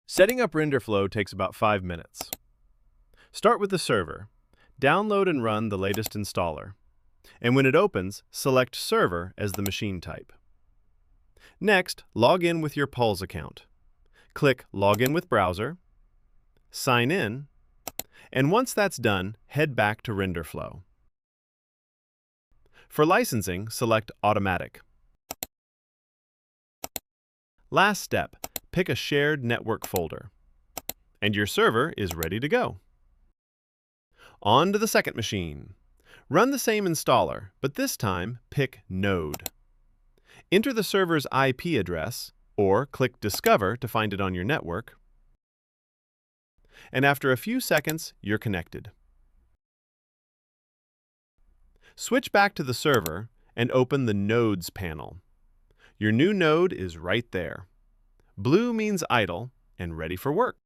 Setting up RenderFlow takes about 5 minutes. Start with the server. Download and run the latest installer. And when it opens, select Server as the machine type. Next, log in with your Pulse account. Click Login with Browser, Sign in, and once that's done, head back to RenderFlow. For licensing, select Automatic. Last step, pick a shared network folder. And your server is ready to go. On to the second machine. Run the same installer, but this time pick Node. Enter the server's IP address, or click Discover to find it on your network. And after a few seconds, you're connected. Switch back to the server and open the Nodes panel. Your new node is right there. Blue means idle and ready for work.